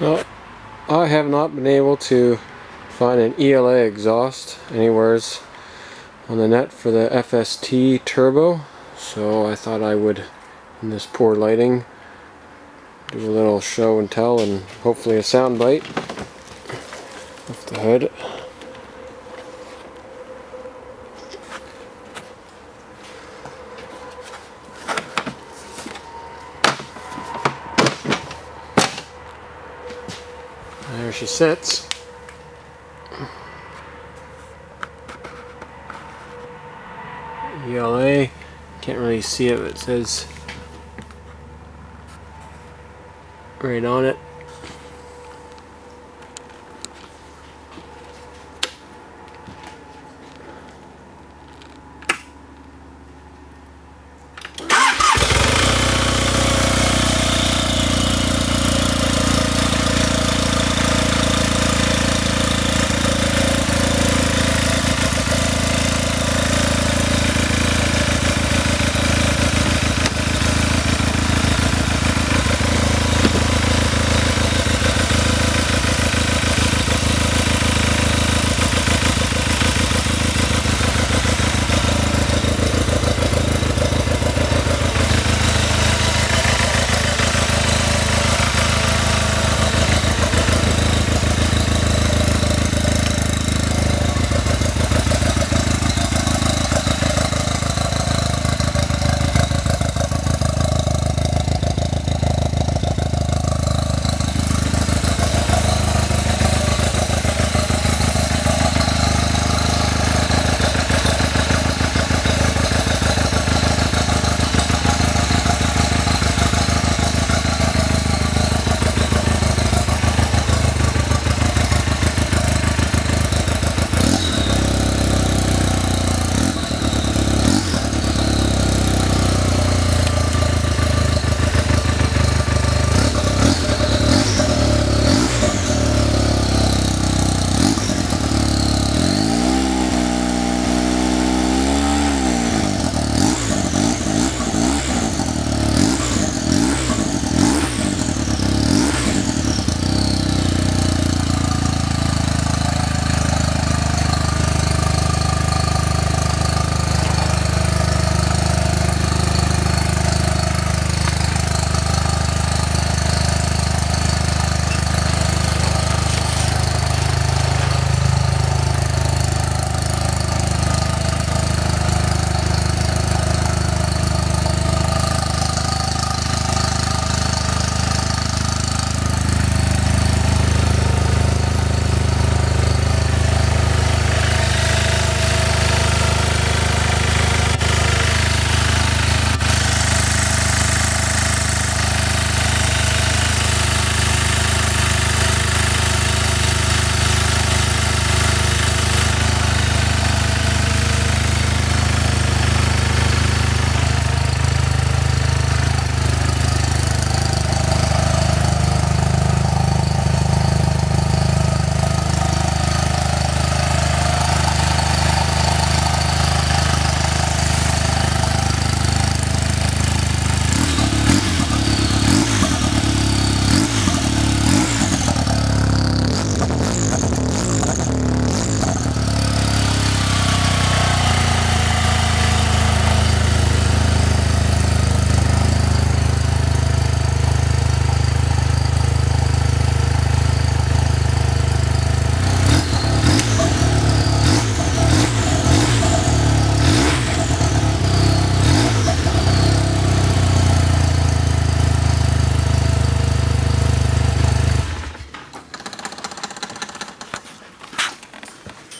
Well, I have not been able to find an ELA exhaust anywheres on the net for the FST Turbo, so I thought I would, in this poor lighting, do a little show and tell and hopefully a sound bite of the hood. There she sits. ELA, can't really see it, but it says right on it.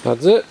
That's it.